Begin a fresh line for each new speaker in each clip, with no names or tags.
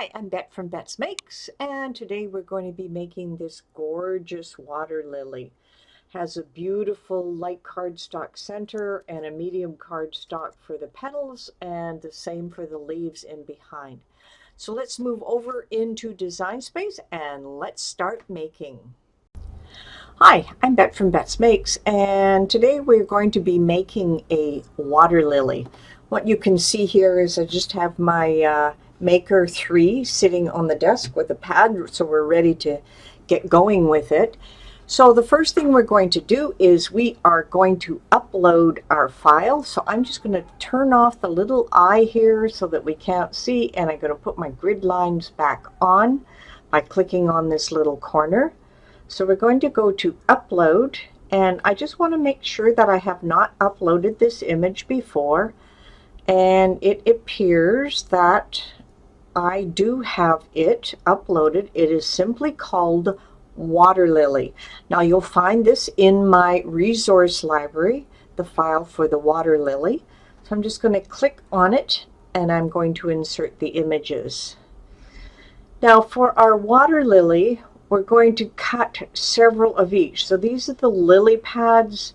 Hi, I'm Bet from Bet's Makes, and today we're going to be making this gorgeous water lily. Has a beautiful light cardstock center and a medium cardstock for the petals, and the same for the leaves in behind. So let's move over into Design Space and let's start making. Hi, I'm Bet from Bet's Makes, and today we're going to be making a water lily. What you can see here is I just have my Maker 3 sitting on the desk with a pad, so we're ready to get going with it. So the first thing we're going to do is we are going to upload our file. So I'm just going to turn off the little eye here so that we can't see, and I'm going to put my grid lines back on by clicking on this little corner. So we're going to go to upload, and I just want to make sure that I have not uploaded this image before, and it appears that I do have it uploaded. It is simply called Water Lily. Now you'll find this in my resource library, the file for the water lily. So I'm just going to click on it and I'm going to insert the images. Now for our water lily, we're going to cut several of each. So these are the lily pads.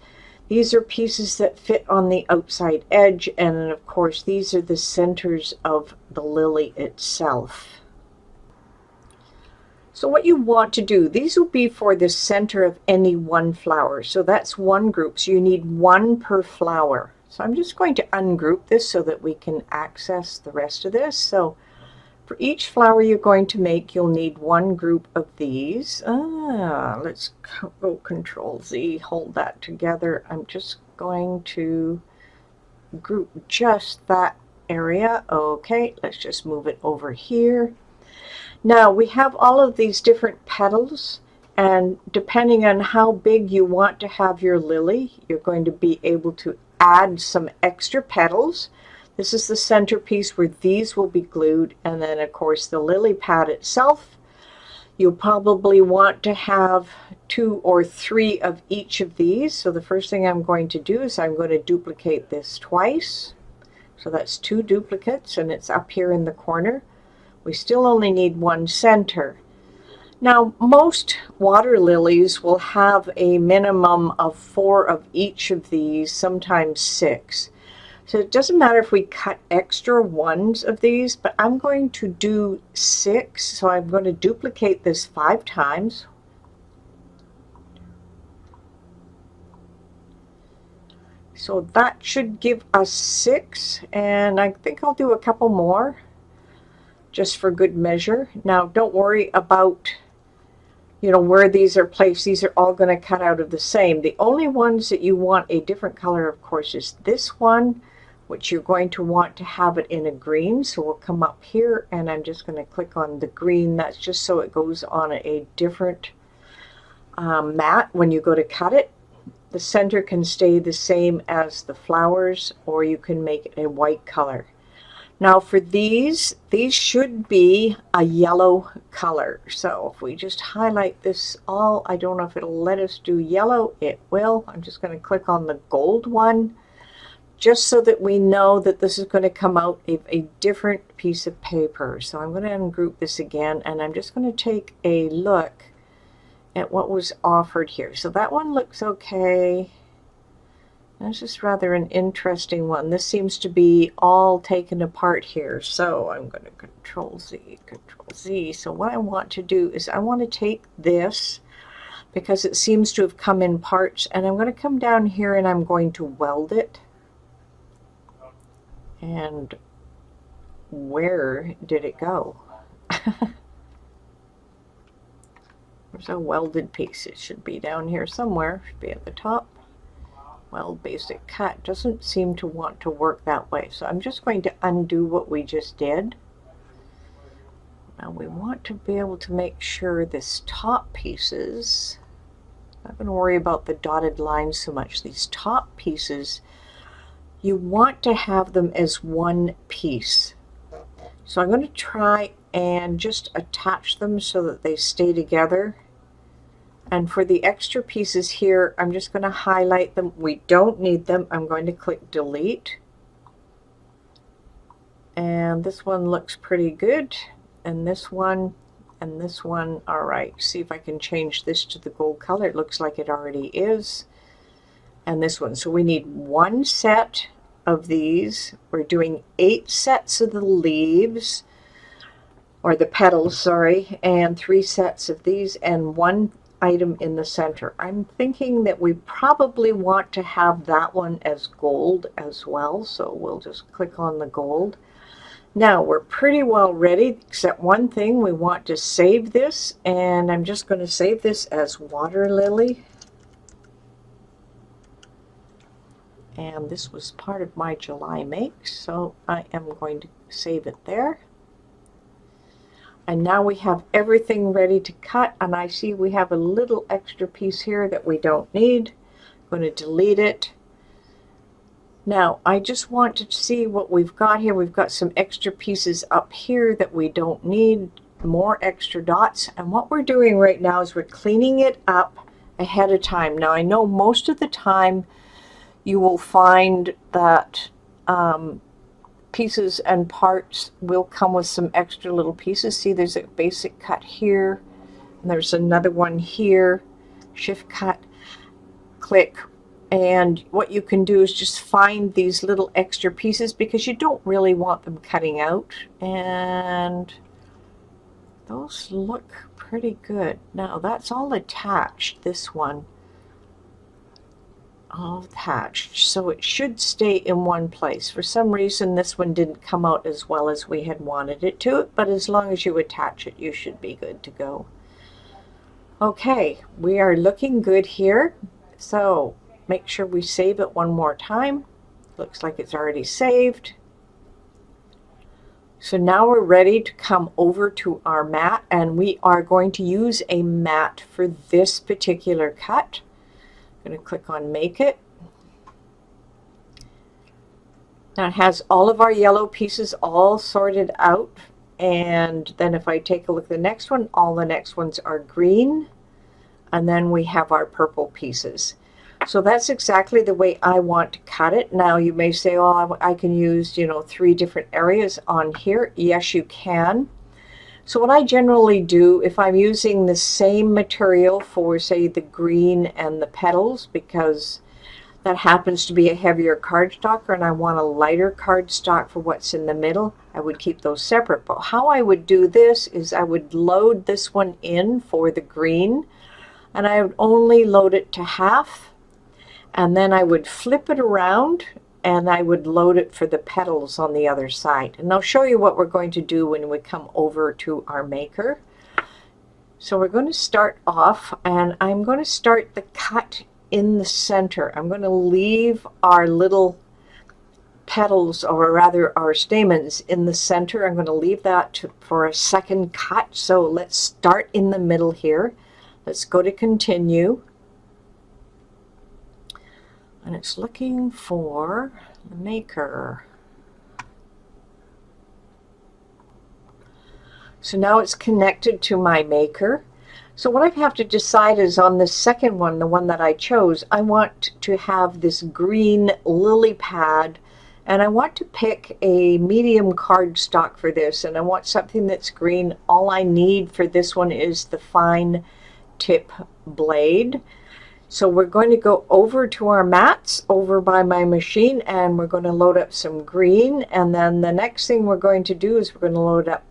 These are pieces that fit on the outside edge, and then of course these are the centers of the lily itself. So what you want to do, these will be for the center of any one flower. So that's one group, so you need one per flower. So I'm just going to ungroup this so that we can access the rest of this. So for each flower you're going to make, you'll need one group of these. Let's go Control Z, hold that together. I'm just going to group just that area. Okay, let's just move it over here. Now we have all of these different petals, and depending on how big you want to have your lily, you're going to be able to add some extra petals. This is the centerpiece where these will be glued, and then of course the lily pad itself. You'll probably want to have 2 or 3 of each of these. So the first thing I'm going to do is I'm going to duplicate this twice. So that's 2 duplicates, and it's up here in the corner. We still only need one center. Now most water lilies will have a minimum of 4 of each of these, sometimes 6. So it doesn't matter if we cut extra ones of these, but I'm going to do 6. So I'm going to duplicate this 5 times. So that should give us 6, and I think I'll do a couple more just for good measure. Now don't worry about where these are placed. These are all going to cut out of the same. The only ones that you want a different color, of course, is this one, which you're going to want to have it in a green. So we'll come up here and I'm just going to click on the green. That's just so it goes on a different mat when you go to cut it. The center can stay the same as the flowers, or you can make it a white color. Now for these should be a yellow color. So if we just highlight this all, I don't know if it'll let us do yellow. It will. I'm just going to click on the gold one, just so that we know that this is going to come out a different piece of paper. So I'm going to ungroup this again, and I'm just going to take a look at what was offered here. So that one looks okay. This is rather an interesting one. This seems to be all taken apart here. So I'm going to Control Z, Control Z. So what I want to do is I want to take this, because it seems to have come in parts, and I'm going to come down here and I'm going to weld it. And where did it go? There's a welded piece. It should be down here somewhere. Should be at the top. Weld basic cut. Doesn't seem to want to work that way. So I'm just going to undo what we just did. Now we want to be able to make sure this top pieces, I'm not going to worry about the dotted lines so much. These top pieces, you want to have them as one piece. So I'm going to try and just attach them so that they stay together. And for the extra pieces here, I'm just going to highlight them. We don't need them. I'm going to click delete. And this one looks pretty good. and this one, and this one. All right, see if I can change this to the gold color. It looks like it already is. And this one. So we need one set of these. We're doing 8 sets of the leaves, or the petals, sorry, and 3 sets of these, and 1 item in the center. I'm thinking that we probably want to have that one as gold as well, so we'll just click on the gold. Now we're pretty well ready, except one thing. We want to save this, and I'm just going to save this as water lily. And this was part of my July make, so I am going to save it there. And now we have everything ready to cut, and I see we have a little extra piece here that we don't need. I'm going to delete it. Now I just want to see what we've got here. We've got some extra pieces up here that we don't need, more extra dots, and what we're doing right now is we're cleaning it up ahead of time. Now I know most of the time you will find that pieces and parts will come with some extra little pieces. See, there's a basic cut here, and there's another one here. Shift cut, click, and what you can do is just find these little extra pieces because you don't really want them cutting out, and those look pretty good. Now that's all attached, this one. All attached, so it should stay in one place. For some reason this one didn't come out as well as we had wanted it to, but as long as you attach it, you should be good to go. Okay, we are looking good here, so make sure we save it one more time. Looks like it's already saved. So now we're ready to come over to our mat, and we are going to use a mat for this particular cut. I'm going to click on Make It. Now it has all of our yellow pieces all sorted out, and then if I take a look at the next one, all the next ones are green, and then we have our purple pieces. So that's exactly the way I want to cut it. Now you may say, oh, I can use, 3 different areas on here. Yes, you can. So what I generally do, if I'm using the same material for, say, the green and the petals, because that happens to be a heavier cardstock, and I want a lighter cardstock for what's in the middle, I would keep those separate. But how I would do this is I would load this one in for the green, and I would only load it to half, and then I would flip it around, and I would load it for the petals on the other side. And I'll show you what we're going to do when we come over to our maker. So we're going to start off, and I'm going to start the cut in the center. I'm going to leave our little petals, or rather our stamens, in the center. I'm going to leave that for a second cut. So let's start in the middle here. Let's go to continue. And it's looking for the maker. So now it's connected to my maker. So what I have to decide is on the second one, the one that I chose, I want to have this green lily pad, and I want to pick a medium cardstock for this, and I want something that's green. All I need for this one is the fine tip blade. So we're going to go over to our mats over by my machine, and we're going to load up some green, and then the next thing we're going to do is we're going to load up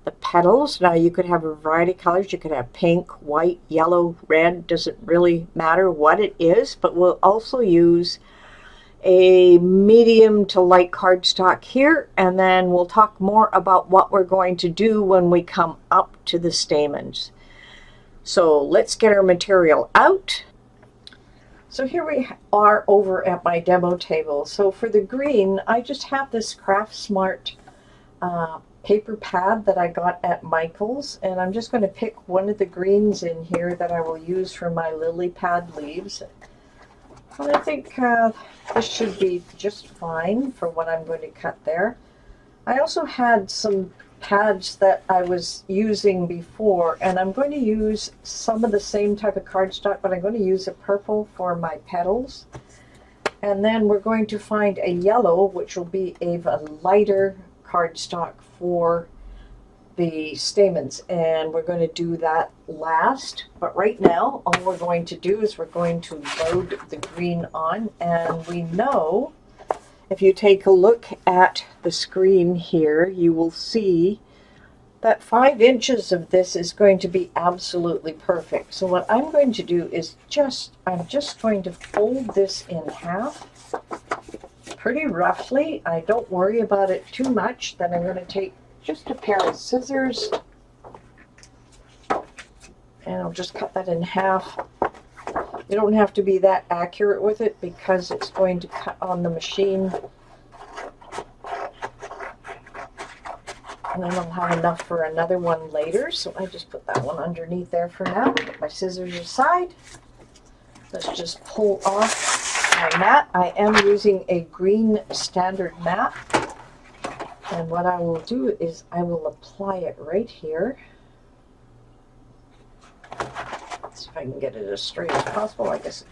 the petals. Now you could have a variety of colors. You could have pink, white, yellow, red, doesn't really matter what it is, but we'll also use a medium to light cardstock here, and then we'll talk more about what we're going to do when we come up to the stamens. So let's get our material out. So here we are over at my demo table. So for the green, I just have this Craft Smart paper pad that I got at Michael's, and I'm just going to pick one of the greens in here that I will use for my lily pad leaves. And I think this should be just fine for what I'm going to cut there. I also had some pads that I was using before, and I'm going to use some of the same type of cardstock, but I'm going to use a purple for my petals, and then we're going to find a yellow, which will be a lighter cardstock for the stamens, and we're going to do that last. But right now, all we're going to do is we're going to load the green on, and we know if you take a look at the screen here, you will see that 5 inches of this is going to be absolutely perfect. So what I'm going to do is I'm just going to fold this in half pretty roughly. I don't worry about it too much. Then I'm going to take just a pair of scissors and I'll just cut that in half. You don't have to be that accurate with it because it's going to cut on the machine. And then I'll have enough for another one later. So I just put that one underneath there for now. Put my scissors aside. Let's just pull off my mat. I am using a green standard mat. And what I will do is I will apply it right here. Let's see if I can get it as straight as possible. I guess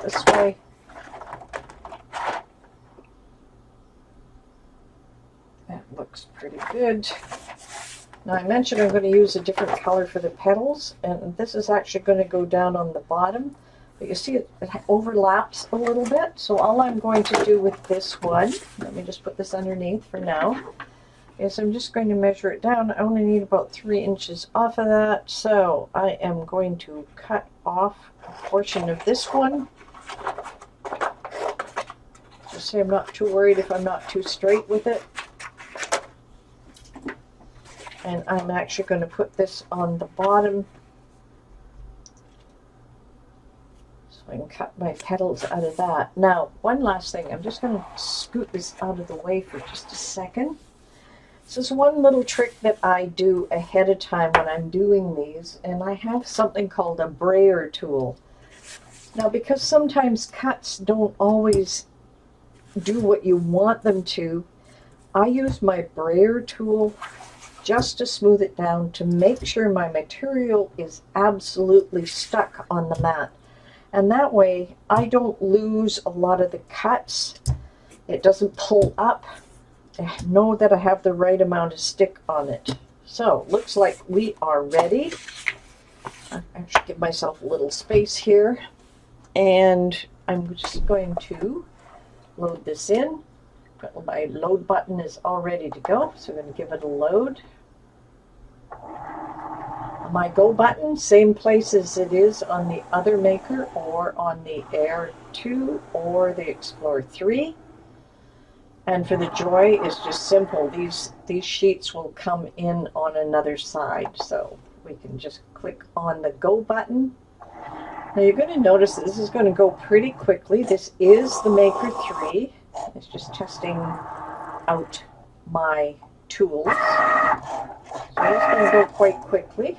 it's this way. That looks pretty good. Now I mentioned I'm going to use a different color for the petals, and this is actually going to go down on the bottom. But you see it overlaps a little bit. So all I'm going to do with this one, let me just put this underneath for now, is I'm just going to measure it down. I only need about 3 inches off of that. So I am going to cut off a portion of this one. Just say I'm not too worried if I'm not too straight with it. And I'm actually going to put this on the bottom so I can cut my petals out of that. Now, one last thing. I'm just going to scoot this out of the way for just a second. This is one little trick that I do ahead of time when I'm doing these, and I have something called a Brayer Tool. Now, because sometimes cuts don't always do what you want them to, I use my Brayer Tool just to smooth it down to make sure my material is absolutely stuck on the mat. And that way I don't lose a lot of the cuts. It doesn't pull up. I know that I have the right amount of stick on it. So looks like we are ready. I actually give myself a little space here, and I'm just going to load this in. My load button is all ready to go, so I'm going to give it a load. My go button, same place as it is on the other maker or on the Air 2 or the Explorer 3. And for the Joy, it's just simple. These sheets will come in on another side, so we can just click on the go button. Now you're going to notice that this is going to go pretty quickly. This is the Maker 3. It's just testing out my tools. So it's going to go quite quickly.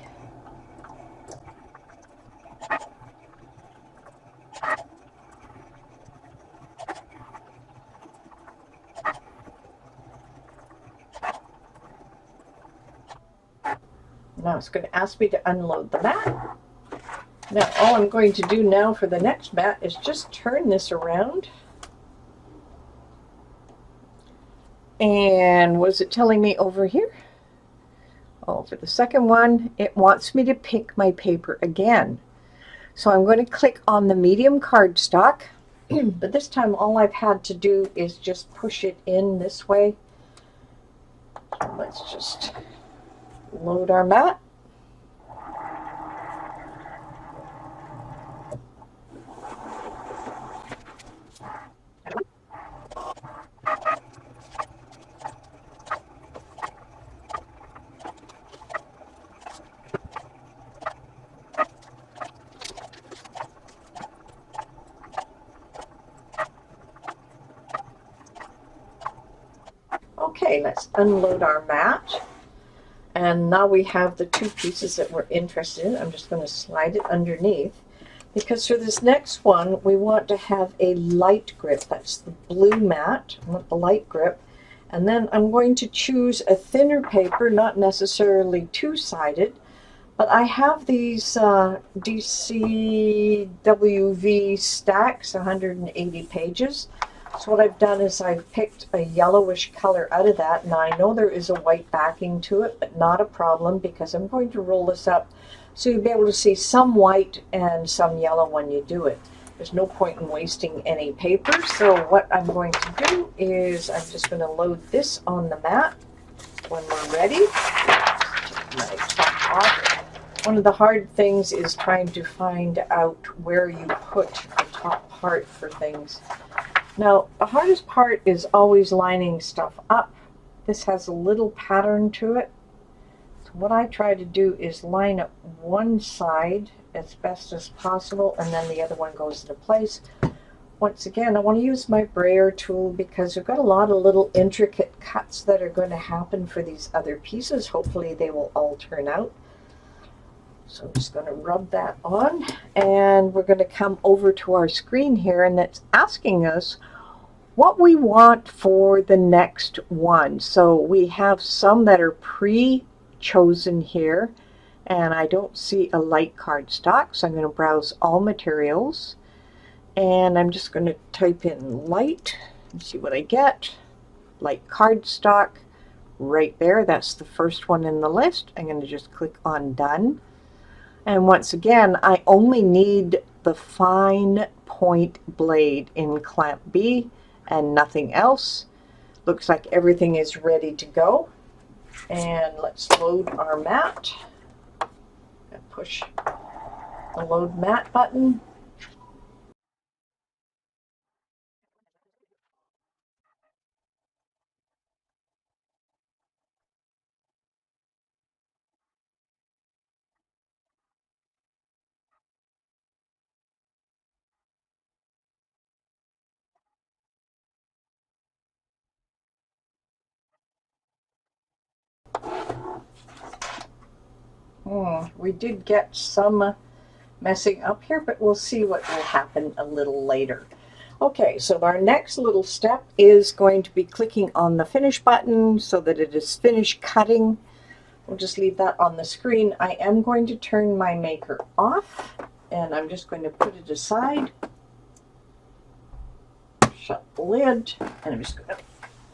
Now it's going to ask me to unload the mat. Now all I'm going to do now for the next mat is just turn this around. And what is it telling me over here? Oh, for the second one, it wants me to pick my paper again. So I'm going to click on the medium cardstock, but this time all I've had to do is just push it in this way. So let's just load our mat. Okay, let's unload our mat. And now we have the 2 pieces that we're interested in. I'm just going to slide it underneath, because for this next one we want to have a light grip. That's the blue mat. I want the light grip. And then I'm going to choose a thinner paper, not necessarily 2-sided, but I have these DCWV stacks, 180 pages. So what I've done is I've picked a yellowish color out of that. Now I know there is a white backing to it, but not a problem because I'm going to roll this up so you'll be able to see some white and some yellow when you do it. There's no point in wasting any paper. So what I'm going to do is I'm just going to load this on the mat when we're ready. Take my top off. One of the hard things is trying to find out where you put the top part for things. Now, the hardest part is always lining stuff up. This has a little pattern to it. So what I try to do is line up one side as best as possible, and then the other one goes into place. Once again, I want to use my Brayer tool because we've got a lot of little intricate cuts that are going to happen for these other pieces. Hopefully they will all turn out. So I'm just going to rub that on, and we're going to come over to our screen here, and it's asking us what we want for the next one. So we have some that are pre-chosen here, and I don't see a light cardstock, so I'm going to browse all materials, and I'm just going to type in light and see what I get. Light cardstock right there. That's the first one in the list. I'm going to just click on done. And once again, I only need the fine point blade in clamp B and nothing else. Looks like everything is ready to go. And let's load our mat. And push the load mat button. We did get some messing up here, but we'll see what will happen a little later. Okay, so our next little step is going to be clicking on the finish button so that it is finished cutting. We'll just leave that on the screen. I am going to turn my maker off, and I'm just going to put it aside. Shut the lid, and I'm just going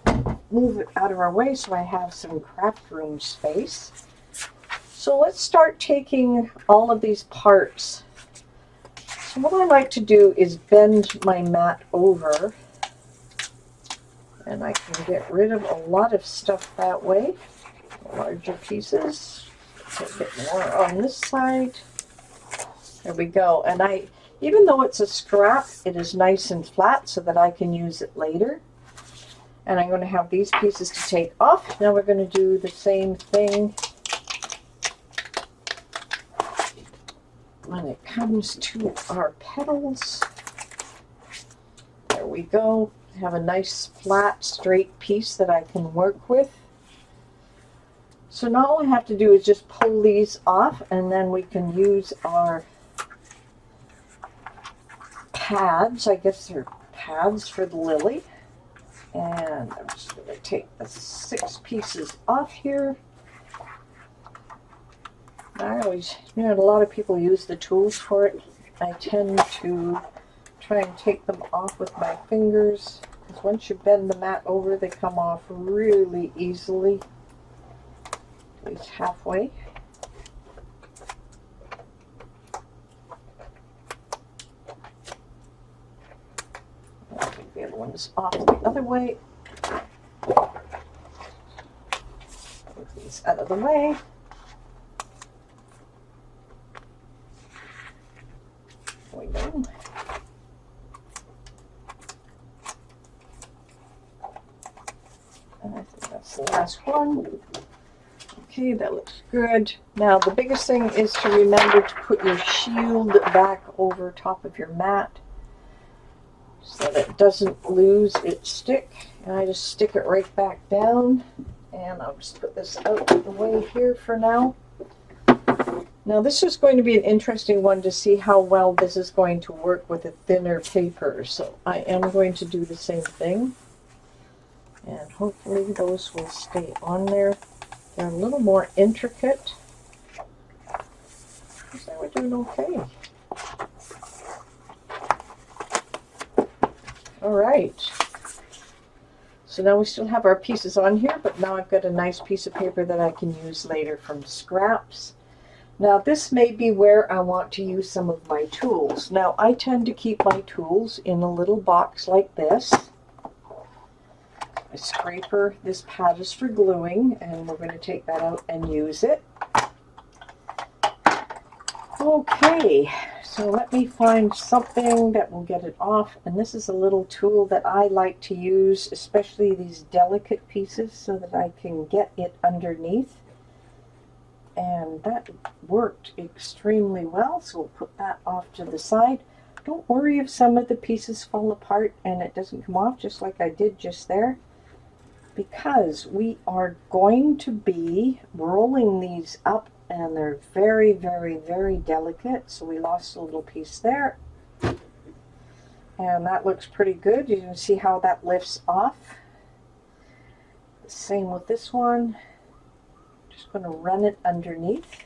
to move it out of our way so I have some craft room space. So let's start taking all of these parts. So what I like to do is bend my mat over, and I can get rid of a lot of stuff that way. Larger pieces. Take a bit more on this side. There we go. And even though it's a scrap, it is nice and flat so that I can use it later. And I'm going to have these pieces to take off. Now we're going to do the same thing when it comes to our petals. There we go. I have a nice flat straight piece that I can work with. So now all I have to do is just pull these off, and then we can use our pads. I guess they're pads for the lily. And I'm just going to take the 6 pieces off here. I always, a lot of people use the tools for it. I tend to try and take them off with my fingers, because once you bend the mat over, they come off really easily. At least halfway. I'll take the other ones off the other way. Move these out of the way. There we go. And I think that's the last one. Okay, that looks good. Now the biggest thing is to remember to put your shield back over top of your mat so that it doesn't lose its stick. And I just stick it right back down, and I'll just put this out of the way here for now. Now this is going to be an interesting one to see how well this is going to work with a thinner paper. So I am going to do the same thing, and hopefully those will stay on there. They're a little more intricate. So we're doing okay. All right. So now we still have our pieces on here, but now I've got a nice piece of paper that I can use later from scraps. Now this may be where I want to use some of my tools. Now I tend to keep my tools in a little box like this. A scraper, this pad is for gluing, and we're going to take that out and use it. Okay, so let me find something that will get it off, and this is a little tool that I like to use, especially these delicate pieces, so that I can get it underneath. And that worked extremely well, so we'll put that off to the side. Don't worry if some of the pieces fall apart and it doesn't come off, just like I did just there, because we are going to be rolling these up, and they're very, very, very delicate. So we lost a little piece there, and that looks pretty good. You can see how that lifts off. The same with this one. Just going to run it underneath,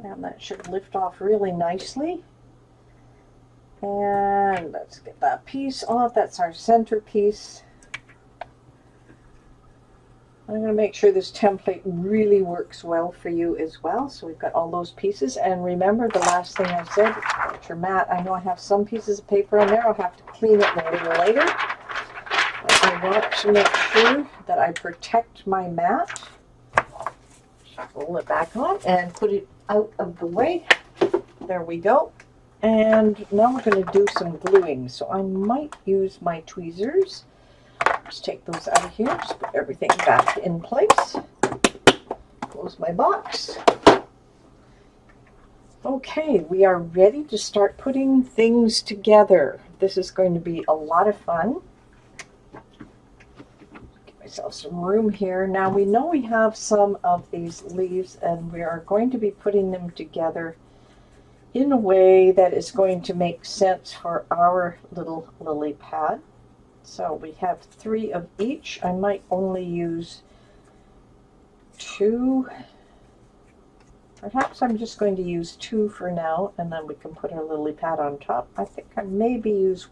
and that should lift off really nicely. And let's get that piece off. That's our center piece. I'm going to make sure this template really works well for you as well. So we've got all those pieces, and remember the last thing I said, get your mat. I know I have some pieces of paper on there. I'll have to clean it a little later. But I want to make sure that I protect my mat. Roll it back on and put it out of the way. There we go. And now we're going to do some gluing. So I might use my tweezers. Just take those out of here. Just put everything back in place. Close my box. Okay, we are ready to start putting things together. This is going to be a lot of fun. Myself some room here. Now we know we have some of these leaves, and we are going to be putting them together in a way that is going to make sense for our little lily pad. So we have 3 of each. I might only use 2. Perhaps I'm just going to use 2 for now, and then we can put our lily pad on top. I think I maybe use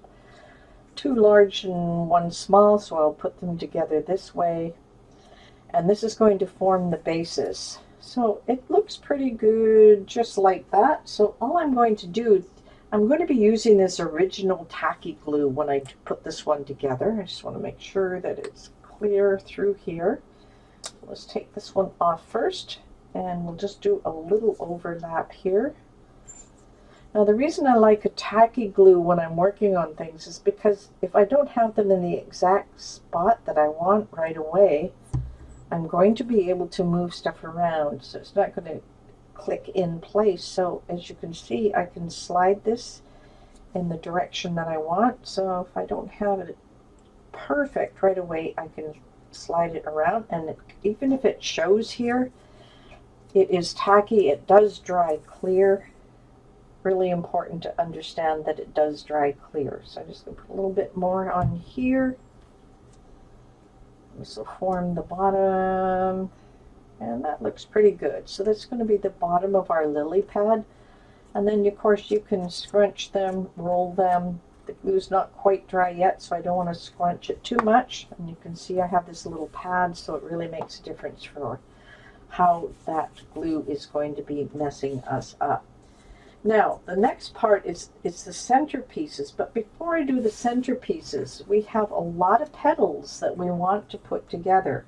2 large and 1 small, so I'll put them together this way. And this is going to form the basis. So it looks pretty good just like that. So all I'm going to do, I'm going to be using this original tacky glue when I put this one together. I just want to make sure that it's clear through here. Let's take this one off first, and we'll just do a little overlap here. Now the reason I like a tacky glue when I'm working on things is because if I don't have them in the exact spot that I want right away, I'm going to be able to move stuff around, so it's not going to click in place. So as you can see, I can slide this in the direction that I want. So if I don't have it perfect right away, I can slide it around, and even if it shows here, it is tacky. It does dry clear. Really important to understand that it does dry clear. So I'm just going to put a little bit more on here. This will form the bottom, and that looks pretty good. So that's going to be the bottom of our lily pad. And then of course you can scrunch them, roll them. The glue's not quite dry yet, so I don't want to scrunch it too much. And you can see I have this little pad, so it really makes a difference for how that glue is going to be messing us up. Now, the next part is the center pieces, but before I do the center pieces, we have a lot of petals that we want to put together.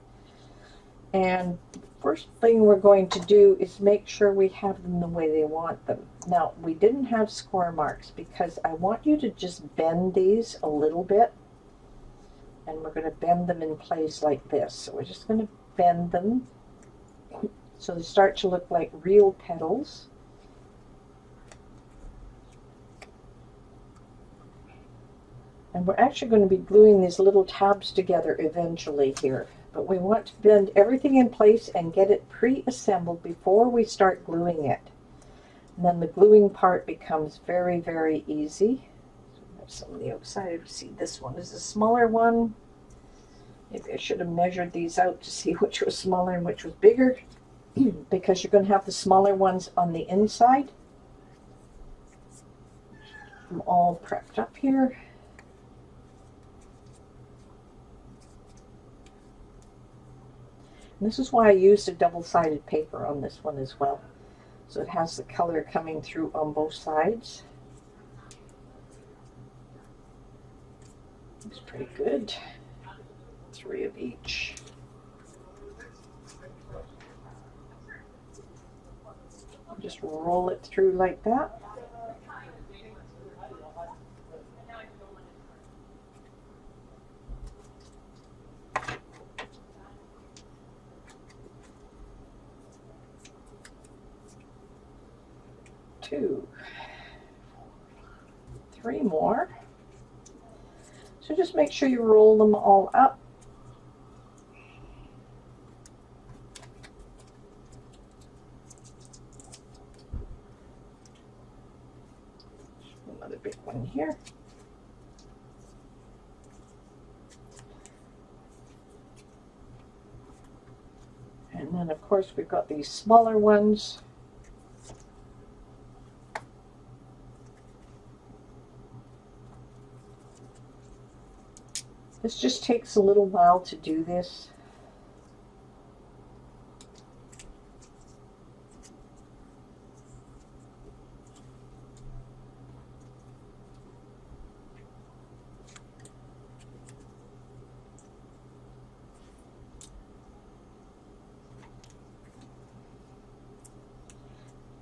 And the first thing we're going to do is make sure we have them the way they want them. Now, we didn't have score marks because I want you to just bend these a little bit, and we're going to bend them in place like this. So we're just going to bend them so they start to look like real petals. And we're actually going to be gluing these little tabs together eventually here. But we want to bend everything in place and get it pre-assembled before we start gluing it. And then the gluing part becomes very, very easy. So we have some on the outside. See, this one is a smaller one. Maybe I should have measured these out to see which was smaller and which was bigger, because you're going to have the smaller ones on the inside. I'm all prepped up here. And this is why I used a double-sided paper on this one as well. So it has the color coming through on both sides. Looks pretty good. 3 of each. Just roll it through like that. Two, 3 more. So just make sure you roll them all up. Another big one here. And then of course we've got these smaller ones. This just takes a little while to do this.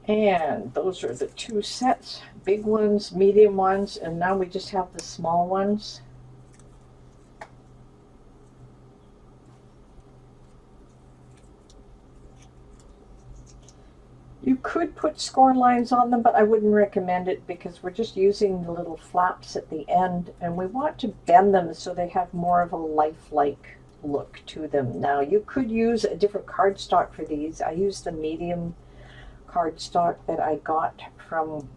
And those are the 2 sets, big ones, medium ones, and now we just have the small ones. You could put score lines on them, but I wouldn't recommend it because we're just using the little flaps at the end, and we want to bend them so they have more of a lifelike look to them. Now you could use a different cardstock for these. I use the medium cardstock that I got from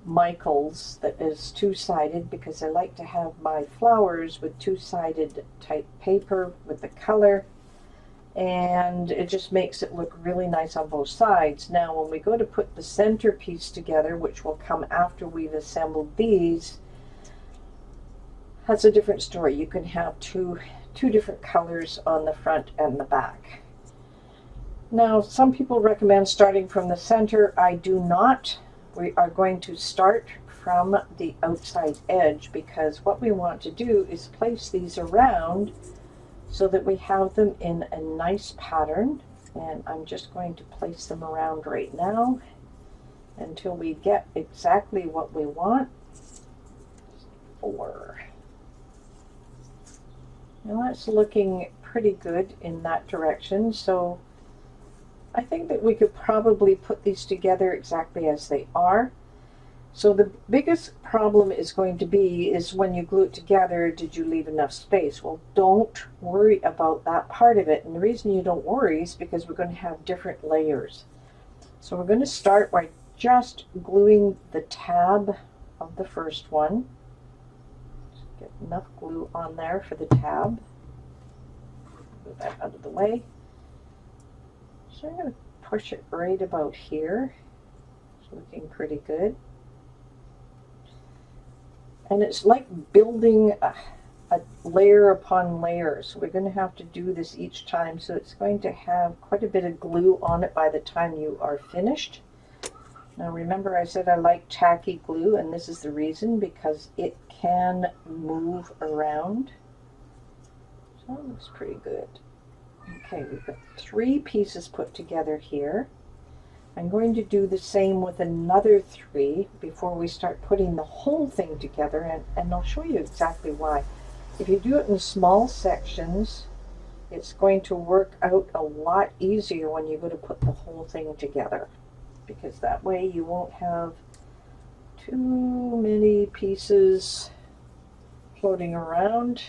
Michael's that is 2-sided because I like to have my flowers with 2-sided type paper with the color, and it just makes it look really nice on both sides. Now when we go to put the centerpiece together, which will come after we've assembled these, that's a different story. You can have two different colors on the front and the back. Now some people recommend starting from the center. I do not. We are going to start from the outside edge because what we want to do is place these around so that we have them in a nice pattern. And I'm just going to place them around right now until we get exactly what we want. 4. Now that's looking pretty good in that direction. So I think that we could probably put these together exactly as they are. So the biggest problem is going to be is when you glue it together, did you leave enough space? Well, don't worry about that part of it. And the reason you don't worry is because we're going to have different layers. So we're going to start by just gluing the tab of the first one. Just get enough glue on there for the tab. Move that out of the way. So I'm going to push it right about here. It's looking pretty good. And it's like building a layer upon layer. So we're going to have to do this each time. So it's going to have quite a bit of glue on it by the time you are finished. Now remember I said I like tacky glue, and this is the reason, because it can move around. So it looks pretty good. Okay, we've got 3 pieces put together here. I'm going to do the same with another 3 before we start putting the whole thing together, and I'll show you exactly why. If you do it in small sections, it's going to work out a lot easier when you go to put the whole thing together, because that way you won't have too many pieces floating around.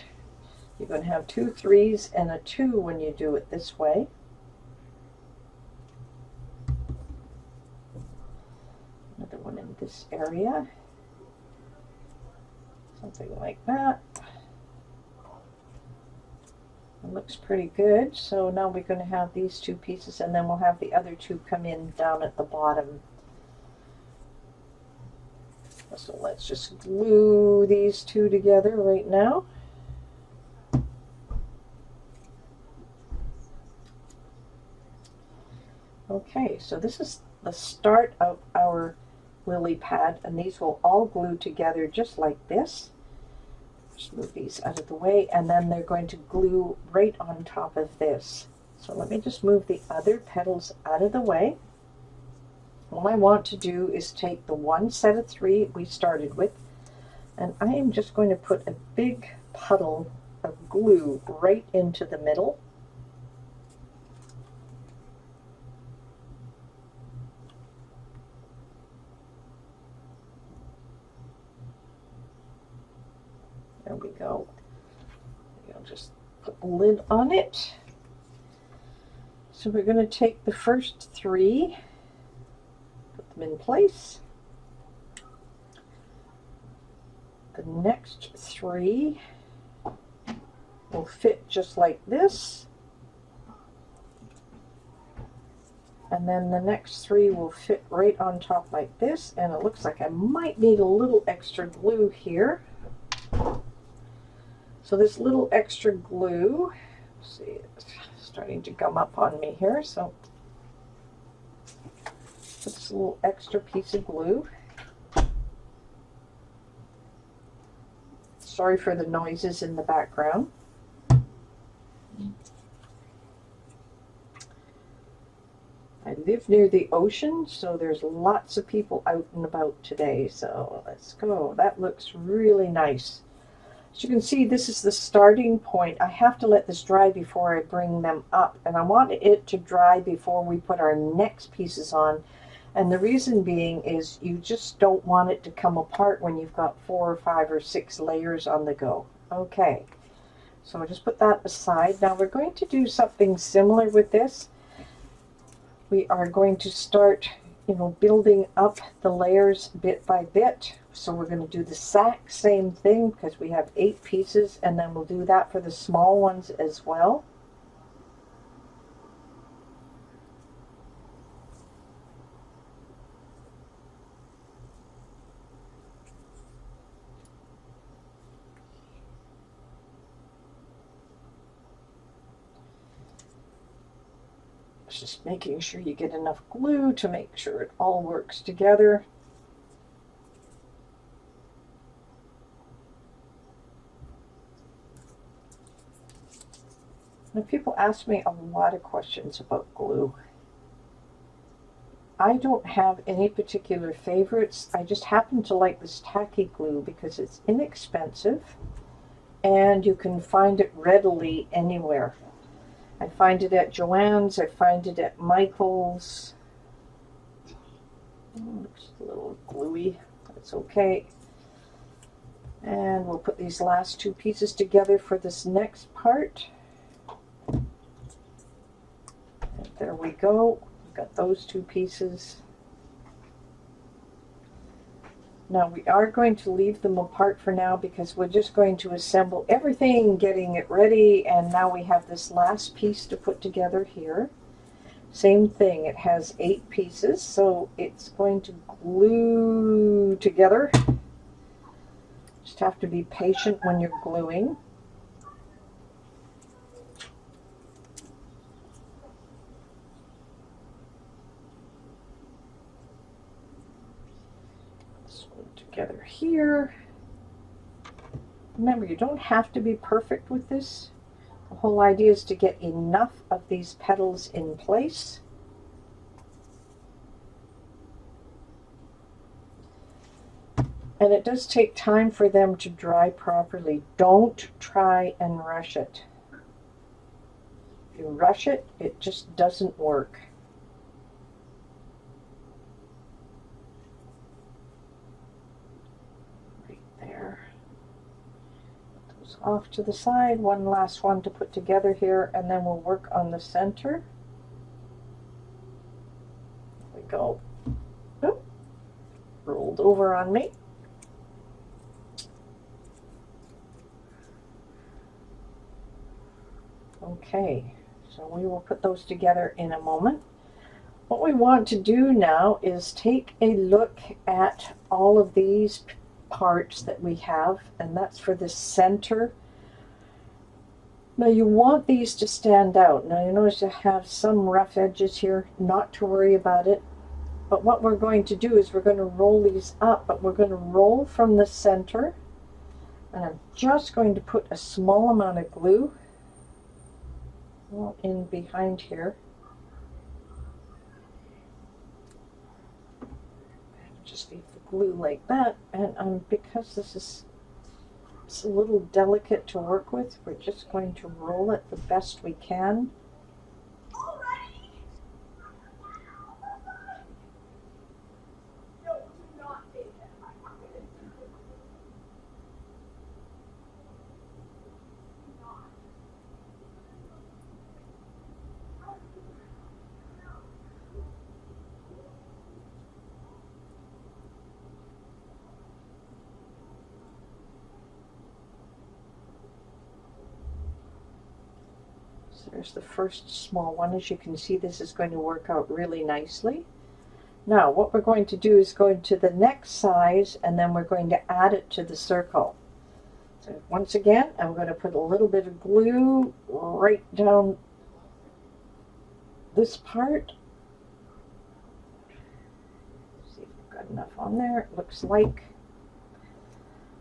You're going to have 2 3s and a 2 when you do it this way. Another one in this area. Something like that. It looks pretty good. So now we're going to have these 2 pieces, and then we'll have the other 2 come in down at the bottom. So let's just glue these 2 together right now. Okay, so this is the start of our lily pad, and these will all glue together just like this. Just move these out of the way, and then they're going to glue right on top of this. So let me just move the other petals out of the way. All I want to do is take the one set of 3 we started with, and I am just going to put a big puddle of glue right into the middle. There we go. I'll just put the lid on it. So we're going to take the first 3, put them in place. The next 3 will fit just like this. And then the next 3 will fit right on top like this. And it looks like I might need a little extra glue here. So this little extra glue, let's see, it's starting to gum up on me here. So put this little extra piece of glue. Sorry for the noises in the background. I live near the ocean, so there's lots of people out and about today. So let's go. That looks really nice. As you can see, this is the starting point. I have to let this dry before I bring them up, and I want it to dry before we put our next pieces on. And the reason being is you just don't want it to come apart when you've got 4 or 5 or 6 layers on the go. Okay, so I'll just put that aside. Now we're going to do something similar with this. We are going to start, building up the layers bit by bit. So we're going to do the exact same thing because we have 8 pieces, and then we'll do that for the small ones as well. Just making sure you get enough glue to make sure it all works together. Now, people ask me a lot of questions about glue. I don't have any particular favorites. I just happen to like this tacky glue because it's inexpensive and you can find it readily anywhere. I find it at Joann's, I find it at Michael's. Oh, looks a little gluey, that's okay. And we'll put these last 2 pieces together for this next part. And there we go, we've got those 2 pieces. Now we are going to leave them apart for now because we're just going to assemble everything, getting it ready, and now we have this last piece to put together here. Same thing, it has 8 pieces, so it's going to glue together. Just have to be patient when you're gluing. Together here. Remember, you don't have to be perfect with this. The whole idea is to get enough of these petals in place. And it does take time for them to dry properly. Don't try and rush it. If you rush it, it just doesn't work. Off to the side, one last one to put together here, and then we'll work on the center. There we go. Oop, rolled over on me. Okay, so we will put those together in a moment. What we want to do now is take a look at all of these parts that we have, and that's for the center Now you want these to stand out. Now you notice I have some rough edges here, not to worry about it. But what we're going to do is we're going to roll these up, but we're going to roll from the center. And I'm just going to put a small amount of glue in behind here. Just leave the glue like that. And because this is it's a little delicate to work with, we're just going to roll it the best we can. So there's the first small one. As you can see, this is going to work out really nicely. Now what we're going to do is go into the next size, and then we're going to add it to the circle. So once again, I'm going to put a little bit of glue right down this part. See if we've got enough on there, it looks like.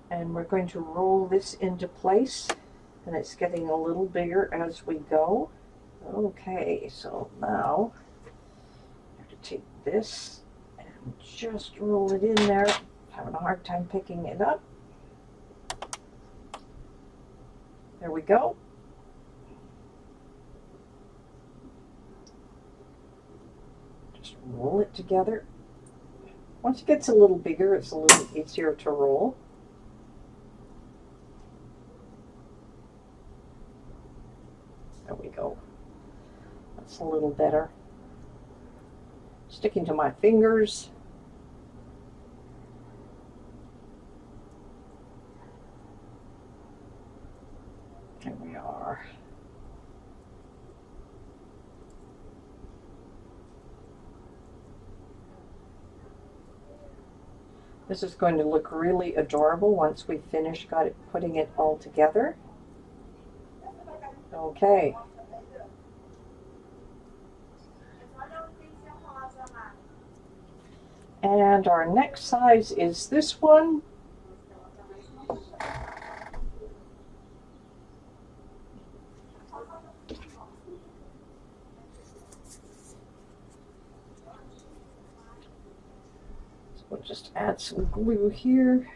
And we're going to roll this into place, and it's getting a little bigger as we go. Okay, so now I have to take this and just roll it in there. I'm having a hard time picking it up. There we go. Just roll it together. Once it gets a little bigger, it's a little easier to roll. There we go. That's a little better. Sticking to my fingers. There we are. This is going to look really adorable once we finish putting it all together. Okay. And our next size is this one. So we'll just add some glue here.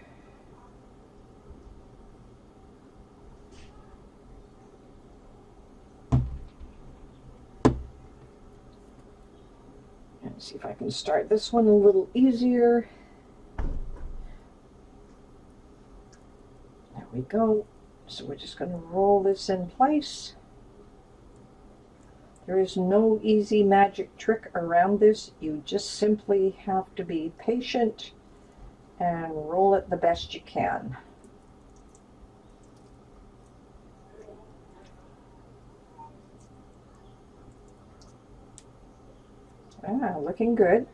See if I can start this one a little easier. There we go. So we're just going to roll this in place. There is no easy magic trick around this. You just simply have to be patient and roll it the best you can. Looking good.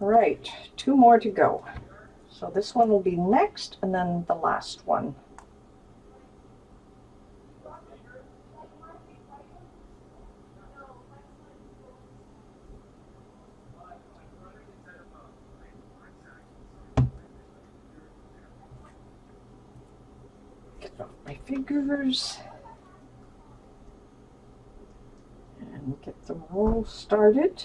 All right, 2 more to go. So this one will be next, and then the last one. Get off my fingers. And get the roll started.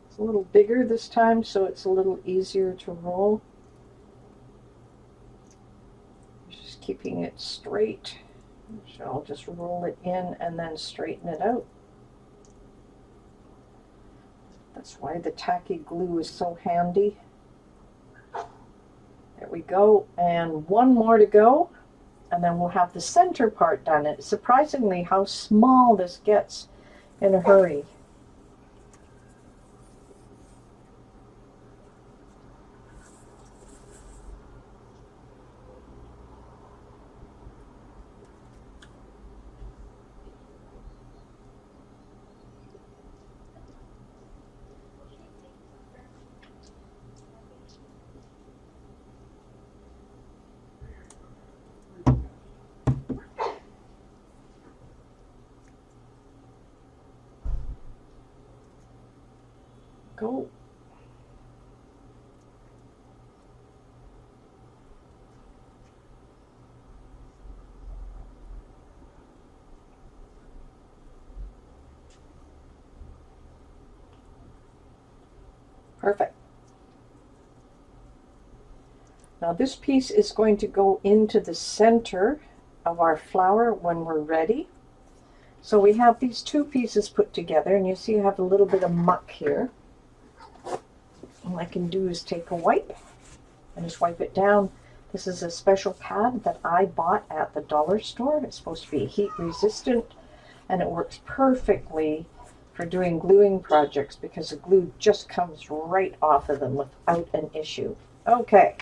It's a little bigger this time, so it's a little easier to roll. Just keeping it straight. So I'll just roll it in and then straighten it out. That's why the tacky glue is so handy. There we go, and 1 more to go, and then we'll have the center part done. It's surprisingly how small this gets in a hurry. go. Perfect. Now this piece is going to go into the center of our flower when we're ready. So we have these two pieces put together, and you see I have a little bit of muck here. All I can do is take a wipe and just wipe it down. This is a special pad that I bought at the dollar store. It's supposed to be heat resistant, and it works perfectly for doing gluing projects because the glue just comes right off of them without an issue. Okay,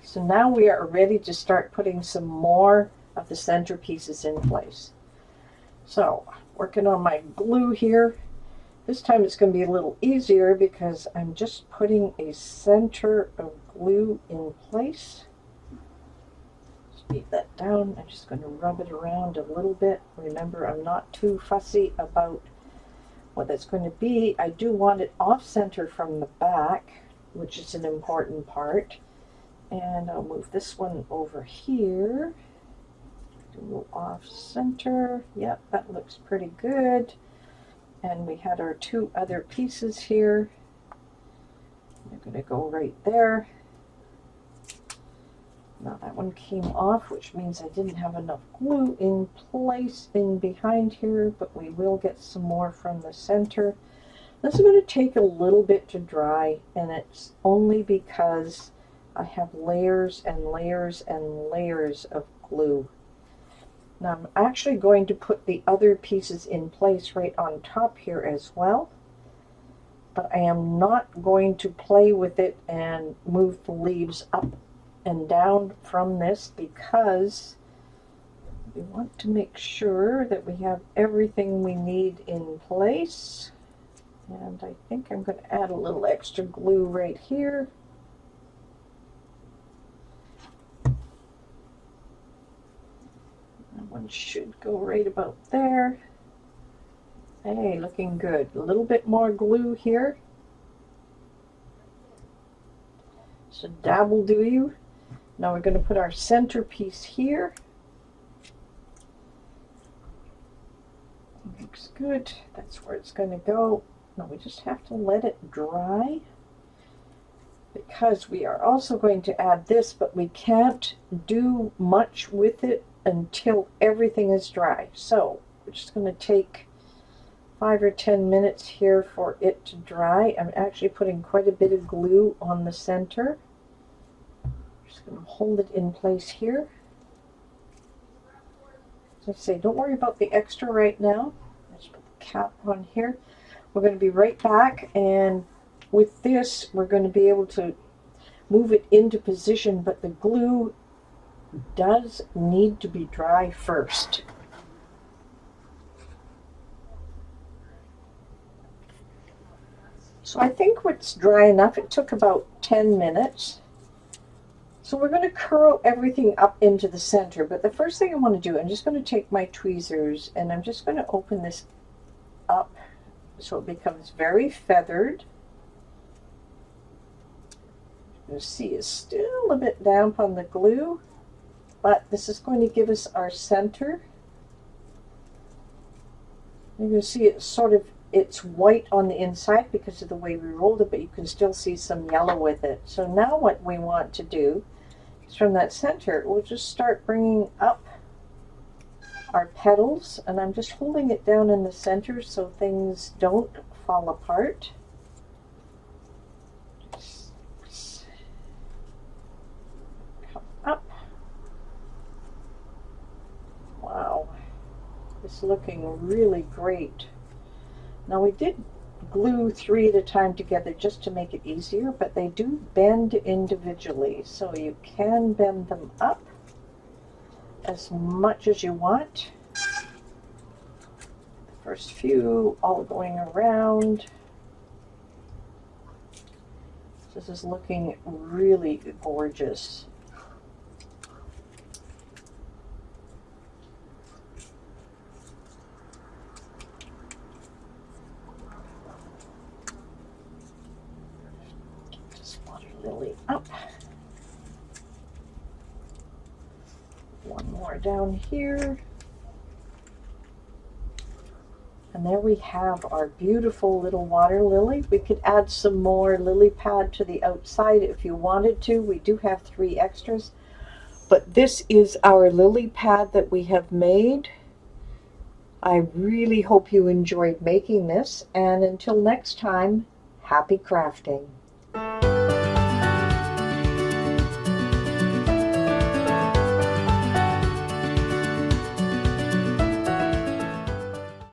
so now we are ready to start putting some more of the center pieces in place. So, working on my glue here. This time it's going to be a little easier because I'm just putting a center of glue in place. Beat that down. I'm just going to rub it around a little bit. Remember, I'm not too fussy about what that's going to be. I do want it off center from the back, which is an important part. And I'll move this one over here. Do off center. Yep, that looks pretty good. And we had our two other pieces here. They're going to go right there. Now that one came off, which means I didn't have enough glue in place in behind here, but we will get some more from the center. This is going to take a little bit to dry, and it's only because I have layers and layers and layers of glue. Now I'm actually going to put the other pieces in place right on top here as well, but I am not going to play with it and move the leaves up and down from this because we want to make sure that we have everything we need in place. And I think I'm going to add a little extra glue right here. That one should go right about there. Hey, looking good. A little bit more glue here. So dabble do you. Now we're going to put our centerpiece here. Looks good. That's where it's going to go. Now we just have to let it dry because we are also going to add this, but we can't do much with it until everything is dry. So we're just going to take 5 or 10 minutes here for it to dry. I'm actually putting quite a bit of glue on the center. Just going to hold it in place here. As I say, don't worry about the extra right now. Let's put the cap on here. We're going to be right back, and with this we're going to be able to move it into position, but the glue does need to be dry first. So I think it's dry enough. It took about 10 minutes. So we're going to curl everything up into the center, but the first thing I want to do, I'm just going to take my tweezers and I'm just going to open this up so it becomes very feathered. You see it's still a bit damp on the glue, but this is going to give us our center. You can see it's white on the inside because of the way we rolled it, but you can still see some yellow with it. So now what we want to do is from that center, we'll just start bringing up our petals, and I'm just holding it down in the center so things don't fall apart. Just come up. Wow, it's looking really great. Now we did glue 3 at a time together just to make it easier, but they do bend individually, so you can bend them up as much as you want. The first few all going around. This is looking really gorgeous. lily up. One more down here. And there we have our beautiful little water lily. We could add some more lily pad to the outside if you wanted to. We do have 3 extras. But this is our lily pad that we have made. I really hope you enjoyed making this. And until next time, happy crafting.